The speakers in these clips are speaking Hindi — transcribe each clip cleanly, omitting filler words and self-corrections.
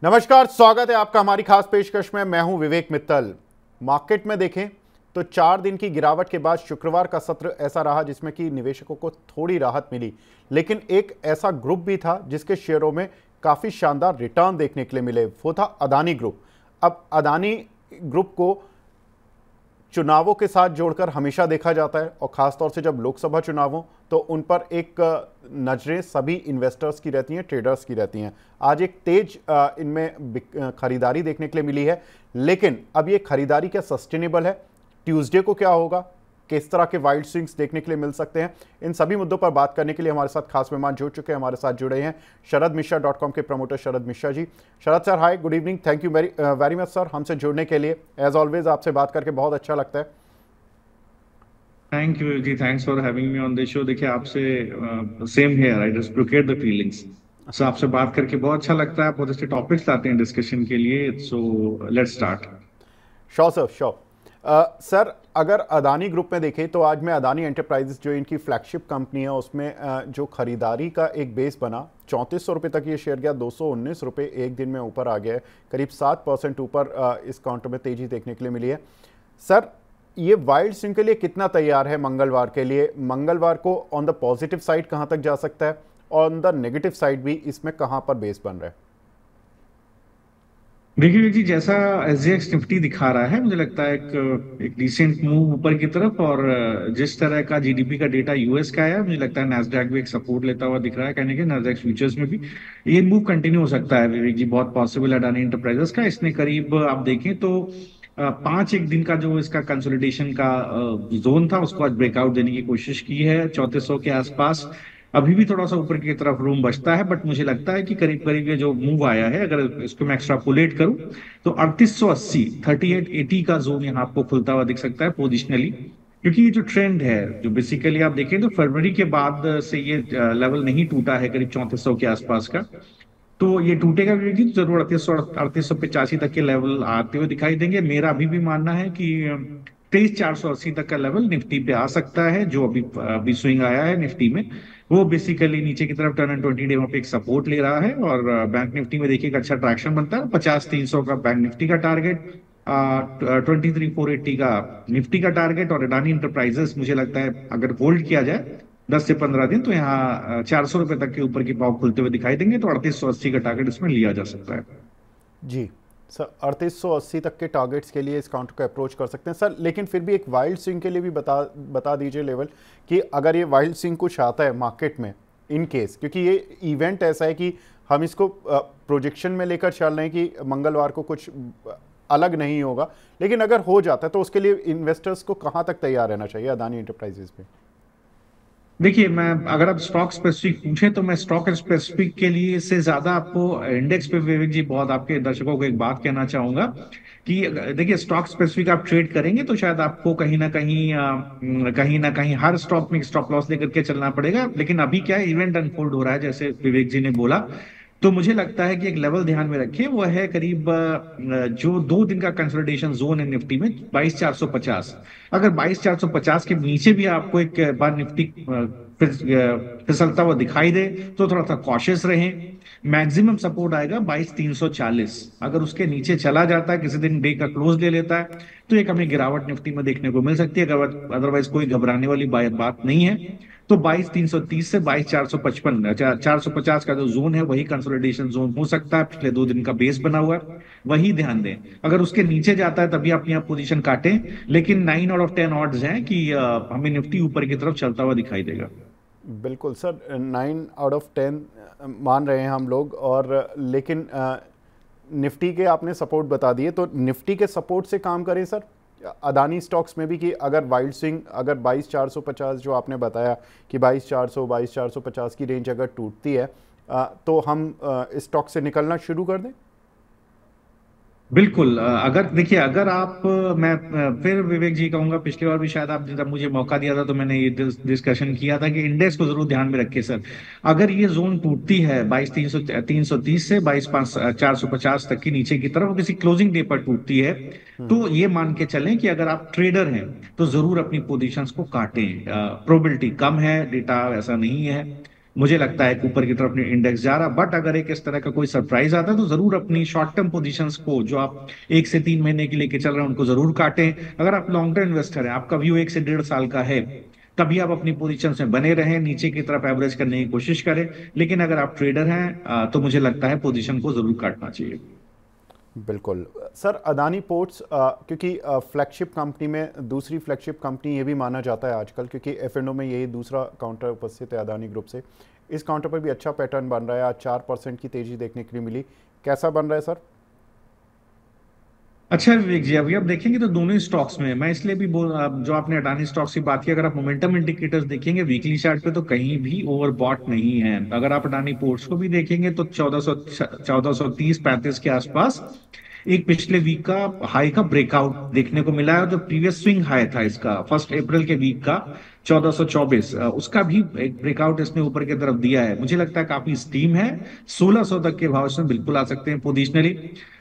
नमस्कार, स्वागत है आपका हमारी खास पेशकश में। मैं हूं विवेक मित्तल। मार्केट में देखें तो 4 दिन की गिरावट के बाद शुक्रवार का सत्र ऐसा रहा जिसमें कि निवेशकों को थोड़ी राहत मिली, लेकिन एक ऐसा ग्रुप भी था जिसके शेयरों में काफ़ी शानदार रिटर्न देखने के लिए मिले, वो था अदानी ग्रुप। अब अदानी ग्रुप को चुनावों के साथ जोड़कर हमेशा देखा जाता है और ख़ासतौर से जब लोकसभा चुनाव हो तो उन पर एक नज़रें सभी इन्वेस्टर्स की रहती हैं, ट्रेडर्स की रहती हैं। आज एक तेज इनमें खरीदारी देखने के लिए मिली है, लेकिन अब ये खरीदारी क्या सस्टेनेबल है? ट्यूसडे को क्या होगा? किस तरह के वाइल्ड स्विंग्स देखने के लिए मिल सकते हैं? इन सभी मुद्दों पर बात करने के लिए हमारे साथ खास मेहमान जुड़ चुके हैं। हमारे साथ जुड़े हैं sharadmishra.com के promoter Sharad Mishra ji. Sharad sir, hi, good evening. Thank you very much sir हमसे जुड़ने के लिए। एज ऑलवेज आपसे बात करके बहुत अच्छा लगता है। Thank you ji, thanks for having me on this show. देखिए, आपसे same here, I reciprocate the feelings. So आपसे बात करके बहुत अच्छा लगता है। आप बहुत अच्छे टॉपिक्स लाते हैं डिस्कशन के लिए। So let's start. Sure sir, sure. Sir, अगर अदानी ग्रुप में देखें तो आज मैं अदानी एंटरप्राइजेस जो इनकी फ्लैगशिप कंपनी है उसमें जो खरीदारी का एक बेस बना, 3400 रुपये तक ये शेयर गया, 219 रुपये एक दिन में ऊपर आ गया है। करीब 7% ऊपर इस काउंटर में तेजी देखने के लिए मिली है। सर, ये वाइल्ड स्विंग के लिए कितना तैयार है मंगलवार के लिए? मंगलवार को ऑन द पॉजिटिव साइड कहाँ तक जा सकता है, ऑन द नेगेटिव साइड भी इसमें कहाँ पर बेस बन रहा है? देखिए जी, जैसा एसजीएक्स निफ्टी दिखा रहा है, मुझे लगता है एक डिसेंट मूव ऊपर की तरफ। और जिस तरह का जीडीपी का डेटा यूएस का है, मुझे लगता है नैस्डैक भी एक सपोर्ट लेता हुआ दिख रहा है। कहने के नैस्डैक फ्यूचर्स में भी ये मूव कंटिन्यू हो सकता है विवेक जी, बहुत पॉसिबल है अडानी एंटरप्राइजेस का। इसने करीब आप देखें तो 5 एक दिन का जो इसका कंसोलिडेशन का जोन था, उसको आज ब्रेकआउट देने की कोशिश की है 3400 के आसपास। अभी भी थोड़ा सा ऊपर की तरफ रूम बचता है, बट मुझे लगता है कि करीब करीब ये जो मूव आया है, अगर इसको मैं एक्सट्रापोलेट करूं तो 3880 3880 का जोन यहाँ आपको खुलता हुआ दिख सकता है पोजिशनली। क्योंकि ये जो ट्रेंड है, जो बेसिकली आप देखें तो फरवरी के बाद से ये लेवल नहीं टूटा है करीब 3400 के आसपास का। तो ये टूटेगा भी तो जरूर 3885 तक के लेवल आते हुए दिखाई देंगे। मेरा अभी भी मानना है कि 23480 तक का लेवल निफ्टी पे आ सकता है। जो अभी अभी स्विंग आया है निफ्टी में, वो बेसिकली नीचे की तरफ टर्न एंड 20 डे वहां पे एक सपोर्ट ले रहा है। और बैंक निफ्टी में देखिए एक अच्छा ट्रैक्शन बनता है। 50-300 का बैंक निफ्टी का टारगेट, 23,480 का निफ्टी का टारगेट। और अडानी इंटरप्राइजेस मुझे लगता है अगर होल्ड किया जाए 10 से 15 दिन, तो यहाँ 400 रुपए तक के ऊपर की भाव खुलते हुए दिखाई देंगे। तो 3880 का टारगेट इसमें लिया जा सकता है। जी सर, 3880 तक के टारगेट्स के लिए इस काउंटर को अप्रोच कर सकते हैं सर, लेकिन फिर भी एक वाइल्ड स्विंग के लिए भी बता बता दीजिए लेवल, कि अगर ये वाइल्ड स्विंग कुछ आता है मार्केट में, इन केस, क्योंकि ये इवेंट ऐसा है कि हम इसको प्रोजेक्शन में लेकर चल रहे हैं कि मंगलवार को कुछ अलग नहीं होगा, लेकिन अगर हो जाता है तो उसके लिए इन्वेस्टर्स को कहाँ तक तैयार रहना चाहिए अदानी इंटरप्राइजेज पे? देखिए, मैं अगर आप स्टॉक स्पेसिफिक पूछें तो मैं स्टॉक स्पेसिफिक के लिए से ज्यादा आपको इंडेक्स पे विवेक जी, बहुत आपके दर्शकों को एक बात कहना चाहूंगा कि देखिए, स्टॉक स्पेसिफिक आप ट्रेड करेंगे तो शायद आपको कहीं ना कहीं हर स्टॉक में स्टॉप लॉस लेकर के चलना पड़ेगा। लेकिन अभी क्या है, इवेंट अनफोल्ड हो रहा है जैसे विवेक जी ने बोला। तो मुझे लगता है कि एक लेवल ध्यान में रखिए, वो है करीब जो 2 दिन का कंसोलिडेशन जोन है निफ्टी में 22,450। अगर 22,450 के नीचे भी आपको एक बार निफ्टी फिसलता हुआ दिखाई दे तो थोड़ा सा कॉशियस रहें। मैक्सिमम सपोर्ट आएगा 22,340। अगर उसके नीचे चला जाता है, किसी दिन डे का क्लोज ले लेता है, तो एक हमें गिरावट निफ्टी में देखने को मिल सकती है। अगर अदरवाइज कोई घबराने वाली बात नहीं है। तो 22,330 से 22,455, 450 का जो जोन है, वही कंसोलिडेशन जोन हो सकता है। पिछले 2 दिन का बेस बना हुआ है, वही ध्यान दें। अगर उसके नीचे जाता है तभी अपनी आप पोजीशन काटें। लेकिन 9 आउट ऑफ 10 ऑड्स हैं कि हमें निफ्टी ऊपर की तरफ चलता हुआ दिखाई देगा। बिल्कुल सर, 9 आउट ऑफ 10 मान रहे हैं हम लोग। और लेकिन निफ्टी के आपने सपोर्ट बता दिए, तो निफ्टी के सपोर्ट से काम करें सर अदानी स्टॉक्स में भी, कि अगर वाइल्ड स्विंग, अगर 22,450 जो आपने बताया कि 22,400 22,450 की रेंज अगर टूटती है, तो हम इस स्टॉक से निकलना शुरू कर दें? बिल्कुल। अगर देखिए, अगर आप मैं फिर विवेक जी कहूंगा, पिछली बार भी शायद आप जब मुझे मौका दिया था तो मैंने ये डिस्कशन किया था कि इंडेक्स को जरूर ध्यान में रखिए सर। अगर ये जोन टूटती है 22,330 से 22,450 तक की नीचे की तरफ, किसी क्लोजिंग डे पर टूटती है, तो ये मान के चलें कि अगर आप ट्रेडर हैं तो जरूर अपनी पोजीशंस को काटें। प्रोबेबिलिटी कम है, डेटा ऐसा नहीं है। मुझे लगता है कि ऊपर की तरफ इंडेक्स जा रहा। बट अगर एक इस तरह का कोई सरप्राइज आता है तो जरूर अपनी शॉर्ट टर्म पोजीशंस को, जो आप 1 से 3 महीने के लेके चल रहे हैं, उनको जरूर काटें। अगर आप लॉन्ग टर्म इन्वेस्टर हैं, आपका व्यू 1 से 1.5 साल का है, तभी आप अपनी पोजीशन में बने रहें, नीचे की तरफ एवरेज करने की कोशिश करें। लेकिन अगर आप ट्रेडर हैं तो मुझे लगता है पोजीशन को जरूर काटना चाहिए। बिल्कुल सर। अदानी पोर्ट्स क्योंकि फ्लैगशिप कंपनी में दूसरी फ्लैगशिप कंपनी ये भी माना जाता है आजकल, क्योंकि एफ&ओ में यही दूसरा काउंटर उपस्थित है अदानी ग्रुप से। इस काउंटर पर भी अच्छा पैटर्न बन रहा है, आज 4% की तेजी देखने के लिए मिली। कैसा बन रहा है सर? अच्छा विवेक जी, अभी आप देखेंगे तो दोनों ही स्टॉक्स में, मैं इसलिए भी बोल, जो आपने अडानी स्टॉक्स की बात की, अगर आप मोमेंटम इंडिकेटर्स देखेंगे वीकली चार्ट पे तो कहीं भी ओवरबॉट नहीं है। अगर आप अडानी पोर्ट्स को भी देखेंगे तो 1430-35 के आसपास एक पिछले वीक का हाई का ब्रेकआउट देखने को मिला है। और जो प्रीवियस स्विंग हाई था इसका 1 अप्रैल के वीक का 1424, उसका भी एक ब्रेकआउट इसने ऊपर की तरफ दिया है। मुझे लगता है काफी स्टीम है। 1600 तक के भाव इसमें बिल्कुल आ सकते हैं पोजिशनली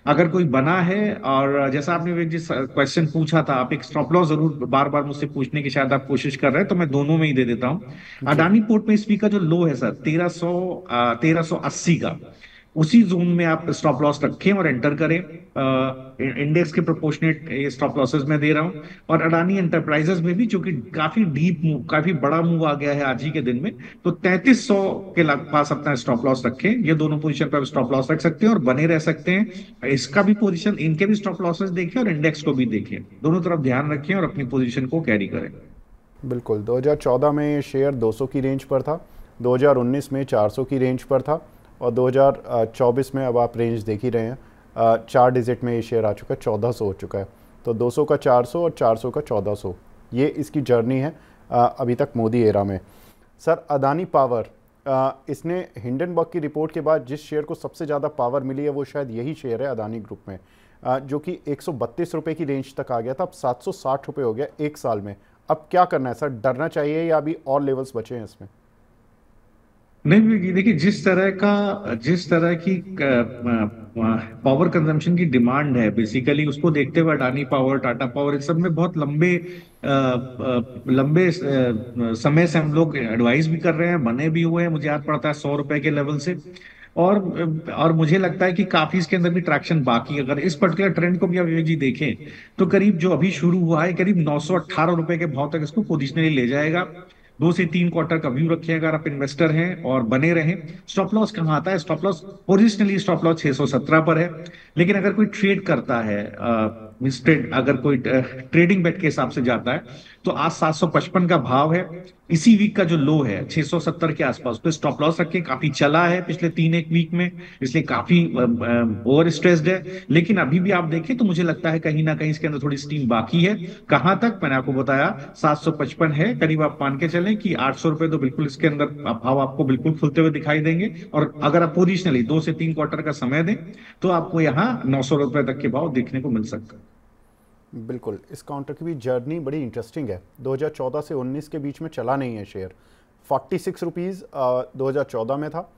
अगर कोई बना है। और जैसा आपने विवेक जी क्वेश्चन पूछा था, आप एक स्टॉप लॉस जरूर बार बार मुझसे पूछने की शायद आप कोशिश कर रहे हैं, तो मैं दोनों में ही दे देता हूं। जी। अडानी पोर्ट में इस वीक का जो लो है सर 1380 का, उसी जोन में आप स्टॉप लॉस रखें और एंटर करें। इंडेक्स के प्रोपोर्शनेट स्टॉप लॉसेस में दे रहा हूं। और अडानी एंटरप्राइजेस में भी, चूंकि काफी डीप मूव, काफी बड़ा मूव आ गया है आज ही के दिन में, तो 3300 के पास अपना स्टॉप लॉस रखें। ये दोनों पोजीशन पर स्टॉप लॉस रख सकते हैं और बने रह सकते हैं। इसका भी पोजीशन, इनके भी स्टॉप लॉसेस देखें और इंडेक्स को भी देखें, दोनों तरफ ध्यान रखें और अपनी पोजीशन को कैरी करें। बिल्कुल। 2014 में ये शेयर 200 की रेंज पर था, 2019 में 400 की रेंज पर था, और 2024 में अब आप रेंज देख ही रहे हैं, 4 डिजिट में ये शेयर आ चुका है, 1400 हो चुका है। तो 200 का 400 और 400 का 1400, ये इसकी जर्नी है अभी तक मोदी एरा में। सर अदानी पावर, इसने हिंडनबर्ग की रिपोर्ट के बाद जिस शेयर को सबसे ज़्यादा पावर मिली है वो शायद यही शेयर है अदानी ग्रुप में, जो कि 132 रुपये की रेंज तक आ गया था, अब 760 रुपये हो गया 1 साल में। अब क्या करना है सर? डरना चाहिए या अभी और लेवल्स बचे हैं इसमें? नहीं देखिए, जिस तरह की पावर कंजम्पशन की डिमांड है, बेसिकली उसको देखते हुए अडानी पावर, टाटा पावर, इस सब में बहुत लंबे समय से हम लोग एडवाइस भी कर रहे हैं, बने भी हुए हैं। मुझे याद पड़ता है 100 रुपए के लेवल से। और और मुझे लगता है कि काफी इसके अंदर भी ट्रैक्शन बाकी है। अगर इस पर्टिकुलर ट्रेंड को भी आप विवेक जी देखें तो करीब जो अभी शुरू हुआ है, करीब 918 रुपए के भाव तक इसको पोजिशनली ले जाएगा। 2 से 3 क्वार्टर का व्यू रखें अगर आप इन्वेस्टर हैं, और बने रहें। स्टॉप लॉस कहाँ आता है? Stop loss positionally stop loss 617 पर है। लेकिन अगर कोई ट्रेड करता है, अगर कोई ट्रेडिंग बेट के हिसाब से जाता है, तो आज 755 का भाव है। इसी वीक का जो लो है 670 के आसपास, तो स्टॉप लॉस रखें। काफी चला है पिछले 3 एक वीक में, इसलिए काफी ओवर स्ट्रेस्ड है। लेकिन अभी भी आप देखें तो मुझे लगता है कहीं ना कहीं इसके अंदर थोड़ी स्टीम बाकी है। कहां तक? मैंने आपको बताया 755 है करीब। आप मान के चलें कि 800 रुपए तो बिल्कुल इसके अंदर भाव आपको बिल्कुल खुलते हुए दिखाई देंगे। और अगर आप पोजिशनली 2 से 3 क्वार्टर का समय दें तो आपको यहाँ 900 रुपए तक के भाव देखने को मिल सकता है। बिल्कुल। इस काउंटर की भी जर्नी बड़ी इंटरेस्टिंग है। 2014 से 19 के बीच में चला नहीं है शेयर। 46 रुपीज़ 2014 में था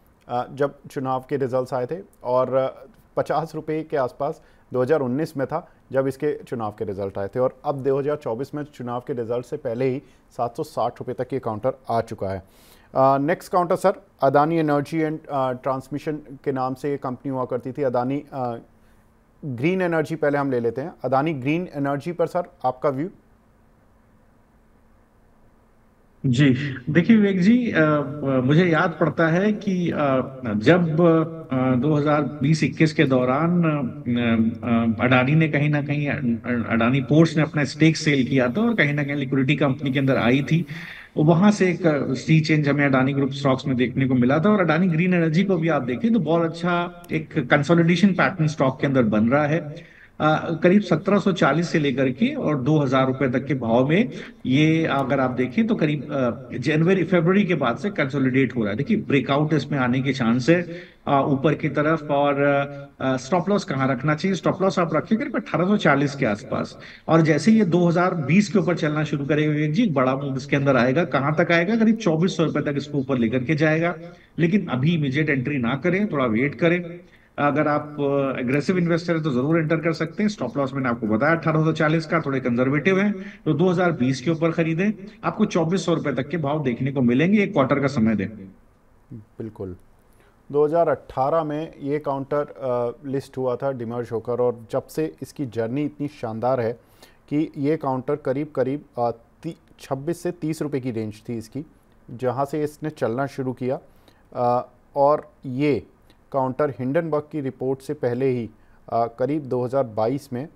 जब चुनाव के रिजल्ट्स आए थे, और 50 रुपये के आसपास 2019 में था जब इसके चुनाव के रिजल्ट आए थे, और अब 2024 में चुनाव के रिजल्ट से पहले ही 760 रुपये तक ये काउंटर आ चुका है। Next counter sir, Adani energy and transmission के नाम से ये कंपनी हुआ करती थी। अदानी ग्रीन एनर्जी पहले हम ले लेते हैं। अदानी ग्रीन एनर्जी पर सर आपका व्यू? जी देखिए विवेक जी, मुझे याद पड़ता है कि जब 2020-21 के दौरान अडानी ने कहीं ना कहीं, अडानी पोर्ट्स ने अपना स्टेक सेल किया था और कहीं ना कहीं लिक्विडिटी कंपनी के अंदर आई थी। वहां से एक सी चेंज हमें अडानी ग्रुप स्टॉक्स में देखने को मिला था। और अडानी ग्रीन एनर्जी को भी आप देखें तो बहुत अच्छा एक कंसोलिडेशन पैटर्न स्टॉक के अंदर बन रहा है। करीब 1740 से लेकर के और 2000 रुपए तक के भाव में ये अगर आप देखें तो करीब जनवरी फरवरी के बाद से कंसोलिडेट हो रहा है। देखिए ब्रेकआउट इसमें आने के चांस है ऊपर की तरफ। और स्टॉप लॉस कहाँ रखना चाहिए? स्टॉप लॉस आप रखिए करीब 1840 के आसपास। और जैसे ये 2020 के ऊपर चलना शुरू करेगा विवेक जी, बड़ा मूव इसके अंदर आएगा। कहां तक आएगा? करीब 2400 रुपए तक इसको ऊपर लेकर के जाएगा। लेकिन अभी इमीडिएट एंट्री ना करें, थोड़ा वेट करें। अगर आप एग्रेसिव इन्वेस्टर है तो जरूर एंटर कर सकते हैं। स्टॉप लॉस मैंने आपको बताया 1840 का, थोड़े कंजर्वेटिव है तो 2020 के ऊपर खरीदें। आपको 2400 रुपए तक के भाव देखने को मिलेंगे, 1 क्वार्टर का समय दें। बिल्कुल। 2018 में ये काउंटर लिस्ट हुआ था डिमर्ज होकर, और जब से इसकी जर्नी इतनी शानदार है कि ये काउंटर करीब करीब 26 से 30 रुपए की रेंज थी इसकी, जहाँ से इसने चलना शुरू किया। और ये काउंटर हिंडनबर्ग की रिपोर्ट से पहले ही करीब 2022 में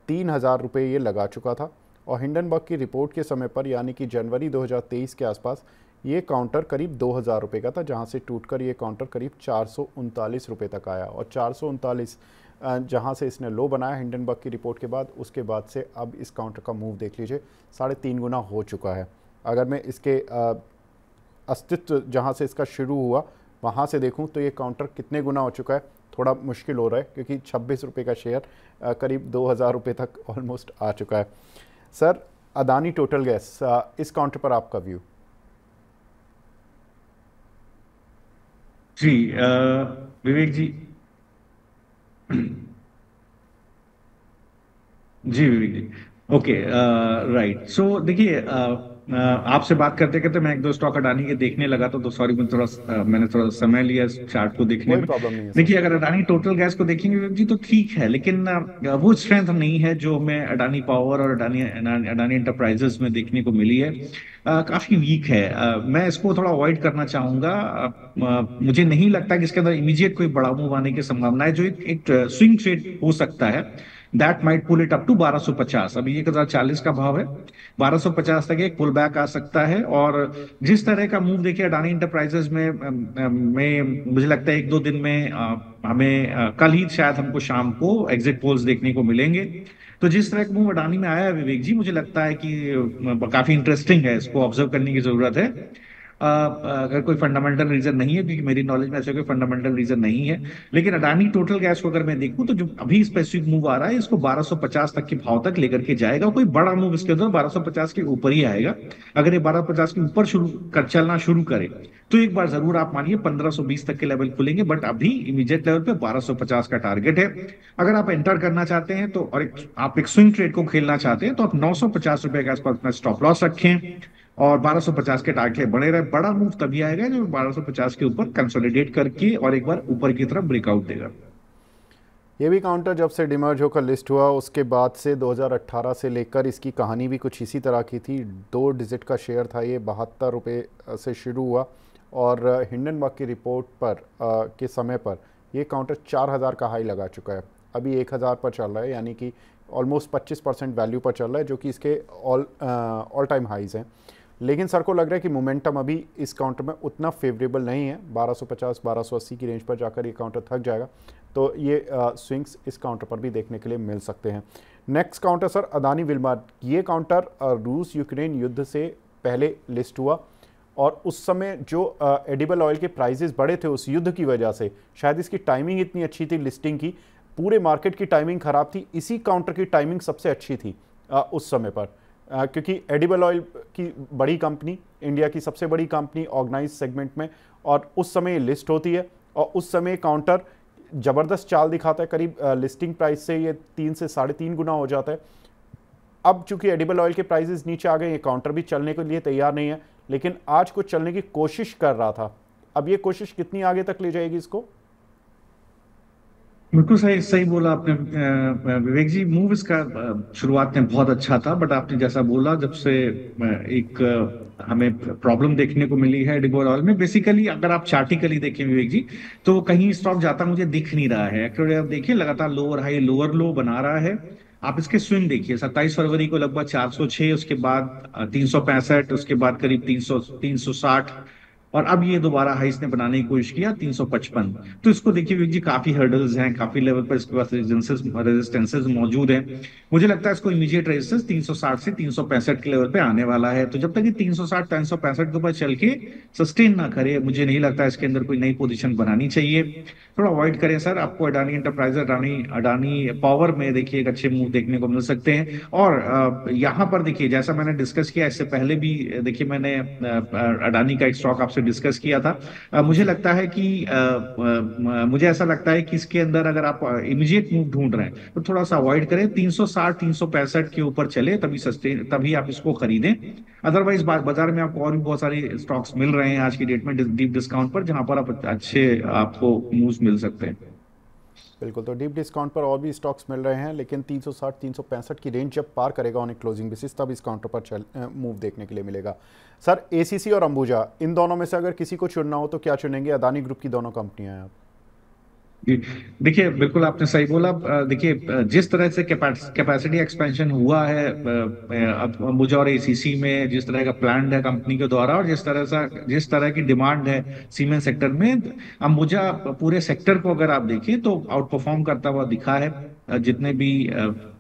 3,000 रुपये ये लगा चुका था, और हिंडनबर्ग की रिपोर्ट के समय पर यानी कि जनवरी 2023 के आसपास ये काउंटर करीब 2,000 रुपये का था, जहां से टूटकर ये काउंटर करीब 439 रुपये तक आया। और 439 जहां से इसने लो बनाया हिंडनबर्ग की रिपोर्ट के बाद, उसके बाद से अब इस काउंटर का मूव देख लीजिए 3.5 गुना हो चुका है। अगर मैं इसके अस्तित्व जहां से इसका शुरू हुआ वहां से देखूं तो ये काउंटर कितने गुना हो चुका है थोड़ा मुश्किल हो रहा है, क्योंकि 26 रुपये का शेयर करीब 2,000 रुपये तक ऑलमोस्ट आ चुका है। सर, अदानी टोटल गैस, इस काउंटर पर आपका व्यू? जी विवेक जी। जी Vivek ji. Okay, right. So देखिए, आपसे बात करते करते मैं एक दो स्टॉक अडानी के देखने लगा, तो सॉरी, मैंने थोड़ा समय लिया इस चार्ट को देखने कोई में। प्रॉब्लम नहीं है सर। देखिए, अगर अडानी टोटल गैस को देखेंगे विवेक जी तो ठीक है, लेकिन वो स्ट्रेंथ नहीं है जो हमें अडानी पावर और अडानी अडानी एंटरप्राइजेस में देखने को मिली है। काफी वीक है। मैं इसको थोड़ा अवॉइड करना चाहूंगा। मुझे नहीं लगता कि इसके अंदर इमीडिएट कोई बड़ा मूव आने की संभावना है। जो एक स्विंग ट्रेड हो सकता है, that might pull it up to 1250। अभी 1,040 का भाव है, 1250 तक एक पुल बैक आ सकता है। और जिस तरह का मूव देखिए अडानी इंटरप्राइजेज में मुझे लगता है एक दो दिन में हमें कल ही शायद हमको शाम को एग्जिट पोल्स देखने को मिलेंगे। तो जिस तरह का मूव अडानी में आया है विवेक जी, मुझे लगता है कि काफी इंटरेस्टिंग है, इसको ऑब्जर्व करने की जरूरत है। अगर कोई फंडामेंटल रीजन नहीं है, क्योंकि मेरी नॉलेज में ऐसा कोई फंडामेंटल रीजन नहीं है, लेकिन अडानी टोटल गैस को अगर मैं देखूं तो जो अभी स्पेसिफिक मूव आ रहा है इसको 1250 तक के भाव तक लेकर के जाएगा। कोई बड़ा मूव इसके अंदर 1250 के ऊपर ही आएगा। अगर ये 1250 के ऊपर चलना शुरू करे तो एक बार जरूर आप मानिए 1520 तक के लेवल खुलेंगे, बट अभी इमीडिएट लेवल पे 1250 का टारगेट है। अगर आप एंटर करना चाहते हैं तो, और आप एक स्विंग ट्रेड को खेलना चाहते हैं तो आप 950 रुपए के आसपास अपना स्टॉप लॉस रखें और 1250 के टारगेट बने रहे। बड़ा मूव तभी आएगा जब 1250 के ऊपर कंसोलिडेट करके और एक बार ऊपर की तरफ ब्रेकआउट देगा। ये भी काउंटर जब से डिमर्ज होकर लिस्ट हुआ उसके बाद से 2018 से लेकर इसकी कहानी भी कुछ इसी तरह की थी। 2 डिजिट का शेयर था ये, 72 रुपये से शुरू हुआ, और हिंडनबर्ग की रिपोर्ट पर के समय पर ये काउंटर 4,000 का हाई लगा चुका है। अभी 1,000 पर चल रहा है, यानी कि ऑलमोस्ट 25% वैल्यू पर चल रहा है, जो कि इसके ऑल टाइम हाइज हैं। लेकिन सर को लग रहा है कि मोमेंटम अभी इस काउंटर में उतना फेवरेबल नहीं है। 1250 1280 की रेंज पर जाकर ये काउंटर थक जाएगा, तो ये स्विंग्स इस काउंटर पर भी देखने के लिए मिल सकते हैं। Next counter sir, Adani Wilmer. ये काउंटर रूस यूक्रेन युद्ध से पहले लिस्ट हुआ, और उस समय जो एडिबल ऑयल के प्राइजेस बढ़े थे उस युद्ध की वजह से, शायद इसकी टाइमिंग इतनी अच्छी थी लिस्टिंग की, पूरे मार्केट की टाइमिंग खराब थी, इसी काउंटर की टाइमिंग सबसे अच्छी थी उस समय पर। क्योंकि एडिबल ऑयल की बड़ी कंपनी, इंडिया की सबसे बड़ी कंपनी ऑर्गेनाइज सेगमेंट में, और उस समय ये लिस्ट होती है, और उस समय काउंटर ज़बरदस्त चाल दिखाता है। करीब लिस्टिंग प्राइस से ये 3 से 3.5 गुना हो जाता है। अब चूंकि एडिबल ऑयल के प्राइसेस नीचे आ गए, ये काउंटर भी चलने के लिए तैयार नहीं है, लेकिन आज कुछ चलने की कोशिश कर रहा था। अब ये कोशिश कितनी आगे तक ले जाएगी इसको? बिल्कुल सही सही बोला आपने विवेक जी। मूव इसका शुरुआत में बहुत अच्छा था, बट आपने जैसा बोला, जब से एक हमें प्रॉब्लम देखने को मिली है एडिबल ऑयल में, बेसिकली अगर आप चार्टिकली देखें विवेक जी, तो कहीं स्टॉक जाता मुझे दिख नहीं रहा है। एक्चुअली आप देखिए लगातार लोअर हाई लोअर लो बना रहा है। आप इसके स्विंग देखिए, 27 फरवरी को लगभग 406, उसके बाद 365, उसके बाद करीब 300 360, और अब ये दोबारा हाई इसने बनाने की कोशिश किया 355। तो इसको देखिए विवेक जी, काफी हर्डल्स हैं, काफी लेवल पर इसके पास रेजिस्टेंसेस मौजूद हैं। मुझे लगता है इसको इमीडिएट रेजिस्टेंस 360 से 365 के लेवल पे आने वाला है। तो जब तक ये 360 365 के ऊपर चल के सस्टेन ना करे, मुझे नहीं लगता इसके अंदर कोई नई पोजीशन बनानी चाहिए। थोड़ा अवॉइड करें सर। आपको अडानी एंटरप्राइज, अडानी अडानी पावर में देखिए एक अच्छे मूव देखने को मिल सकते हैं। और यहाँ पर देखिए, जैसा मैंने डिस्कस किया इससे पहले भी, देखिए मैंने अडानी का एक स्टॉक आपसे आपसे डिस्कस किया था। मुझे लगता है कि मुझे ऐसा लगता है कि इसके अंदर अगर आप इमीडिएट मूव ढूंढ रहे हैं तो थोड़ा सा अवॉइड करें, 360 365 के ऊपर चले तभी सस्ते, तभी आप इसको खरीदें। अदरवाइज बाजार में आपको और भी बहुत सारे स्टॉक्स मिल रहे हैं आज की डेट में डीप डिस्काउंट पर, जहां पर आप अच्छे आपको मूव्स मिल सकते हैं। बिल्कुल, तो डीप डिस्काउंट पर और भी स्टॉक्स मिल रहे हैं, लेकिन 360 365 की रेंज जब पार करेगा ऑन ए क्लोजिंग बेसिस तब इस काउंटर पर मूव देखने के लिए मिलेगा। सर, एसीसी और अंबुजा, इन दोनों में से अगर किसी को चुनना हो तो क्या चुनेंगे? अदानी ग्रुप की दोनों कंपनियां हैं आप। जी, देखिए बिल्कुल आपने सही बोला। देखिए जिस तरह से कैपेसिटी एक्सपेंशन हुआ है अब अंबुजा और एसीसी में, जिस तरह का प्लान है कंपनी के द्वारा और जिस तरह की डिमांड है सीमेंट सेक्टर में, अंबुजा पूरे सेक्टर को अगर आप देखें तो आउट परफॉर्म करता हुआ दिखा है जितने भी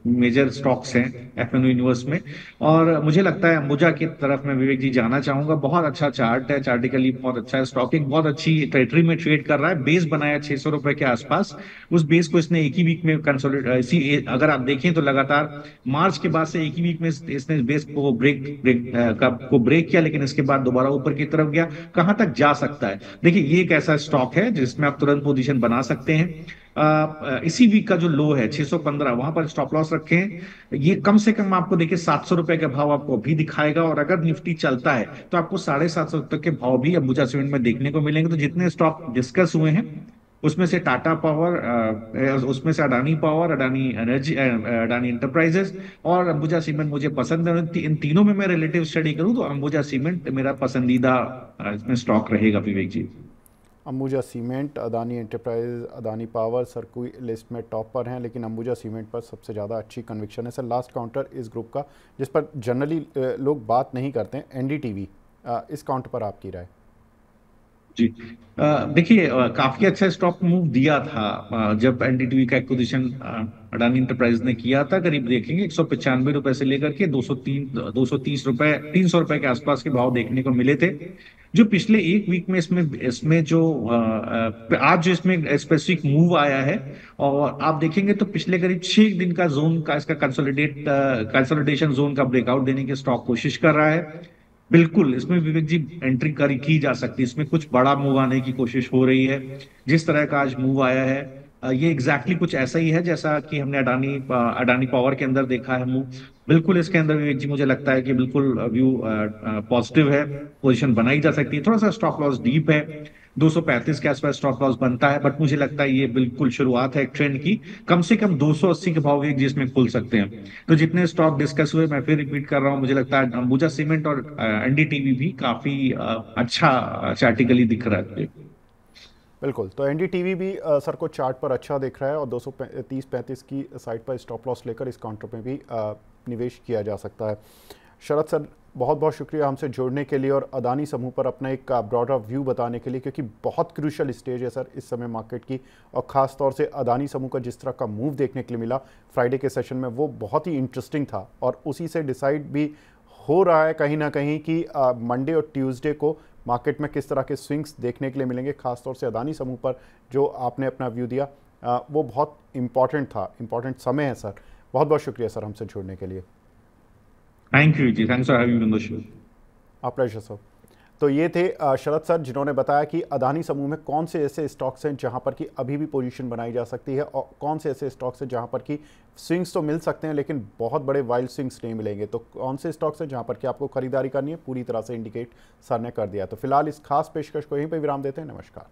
मेजर स्टॉक्स हैं एफएनओ यूनिवर्स में। और मुझे लगता है अंबुजा की तरफ मैं विवेक जी जाना चाहूंगा। बहुत अच्छा चार्ट है, चार्टिकली बहुत अच्छा है, स्टॉक एक बहुत अच्छी टेरिटरी में ट्रेड कर रहा है। बेस बनाया 600 रुपए के आसपास, उस बेस को इसने एक ही वीक में कंसोलिडेट, अगर आप देखें तो लगातार मार्च के बाद से एक ही वीक में इसने बेस को ब्रेक किया, लेकिन इसके बाद दोबारा ऊपर की तरफ गया। कहां तक जा सकता है? देखिए ये एक ऐसा स्टॉक है जिसमें आप तुरंत पोजीशन बना सकते हैं। इसी वीक का जो लो है 615, वहां पर स्टॉप लॉस रखें। ये कम से कम आपको देखिए 700 रुपए का भाव आपको अभी दिखाएगा, और अगर निफ्टी चलता है तो आपको 750 तक के भाव भी अंबुजा सीमेंट में देखने को मिलेंगे। तो जितने स्टॉक डिस्कस हुए हैं उसमें से टाटा पावर, उसमें से Adani power, Adani energy, Adani enterprises और अंबुजा सीमेंट मुझे पसंद है। इन तीनों में मैं रिलेटिव स्टडी करूं तो अंबुजा सीमेंट मेरा पसंदीदा इसमें स्टॉक रहेगा Vivek ji. Ambuja cement, Adani enterprise, Adani power sir कोई लिस्ट में टॉप पर हैं, लेकिन अंबुजा सीमेंट पर सबसे ज़्यादा अच्छी कन्विक्शन है। सर, लास्ट काउंटर इस ग्रुप का जिस पर जनरली लोग बात नहीं करते हैं, एनडीटीवी, इस काउंटर पर आपकी राय? जी, देखिए काफी अच्छा स्टॉक मूव दिया था जब एनडीटीवी का एक्विजिशन अडानी एंटरप्राइज ने किया था। करीब देखेंगे 195 रुपए से लेकर के 230 रुपए, 300 रुपए के आसपास के भाव देखने को मिले थे। जो पिछले एक वीक में इसमें जो आज जो इसमें स्पेसिफिक मूव आया है, और आप देखेंगे तो पिछले करीब 6 दिन का जोन का इसका कंसोलिडेशन जोन का ब्रेकआउट देने की स्टॉक कोशिश कर रहा है। बिल्कुल इसमें विवेक जी एंट्री की जा सकती है, इसमें कुछ बड़ा मूव आने की कोशिश हो रही है। जिस तरह का आज मूव आया है ये एग्जैक्टली कुछ ऐसा ही है जैसा कि हमने अडानी पावर के अंदर देखा है मूव। बिल्कुल इसके अंदर विवेक जी मुझे लगता है कि बिल्कुल व्यू पॉजिटिव है, पोजीशन बनाई जा सकती है। थोड़ा सा स्टॉप लॉस डीप है, 235 के आसपास स्टॉप लॉस बनता है, बट मुझे लगता है ये बिल्कुल शुरुआत है एक ट्रेंड की। कम से कम 280 के भाव एक जिसमें खुल सकते हैं। तो जितने स्टॉक डिस्कस हुए, मैं फिर रिपीट कर रहा हूं, मुझे लगता है अंबुजा सीमेंट और एनडीटीवी भी काफी अच्छा चार्टिकली दिख रहा है। बिल्कुल, तो एनडीटीवी भी सर को चार्ट पर अच्छा दिख रहा है, और 230-35 की साइड पर स्टॉप लॉस लेकर इस काउंटर में भी निवेश किया जा सकता है। शरद सर, बहुत बहुत शुक्रिया हमसे जुड़ने के लिए और अदानी समूह पर अपना एक ब्रॉडर व्यू बताने के लिए, क्योंकि बहुत क्रूशल स्टेज है सर इस समय मार्केट की, और ख़ास तौर से अदानी समूह का जिस तरह का मूव देखने के लिए मिला फ्राइडे के सेशन में, वो बहुत ही इंटरेस्टिंग था। और उसी से डिसाइड भी हो रहा है कहीं ना कहीं कि मंडे और ट्यूसडे को मार्केट में किस तरह के स्विंग्स देखने के लिए मिलेंगे। खासतौर से अदानी समूह पर जो आपने अपना व्यू दिया वो बहुत इंपॉर्टेंट था, इंपॉर्टेंट समय है सर। बहुत बहुत शुक्रिया सर हमसे जुड़ने के लिए। Thank you ji, thanks for having me on the show. आप प्लेजर सर। तो ये थे शरद सर, जिन्होंने बताया कि अदानी समूह में कौन से ऐसे स्टॉक्स हैं जहां पर कि अभी भी पोजीशन बनाई जा सकती है, और कौन से ऐसे स्टॉक्स हैं जहां पर कि स्विंग्स तो मिल सकते हैं लेकिन बहुत बड़े वाइल्ड स्विंग्स नहीं मिलेंगे। तो कौन से स्टॉक्स हैं जहां पर कि आपको खरीदारी करनी है, पूरी तरह से इंडिकेट सर ने कर दिया। तो फिलहाल इस खास पेशकश को यहीं पर विराम देते हैं। नमस्कार।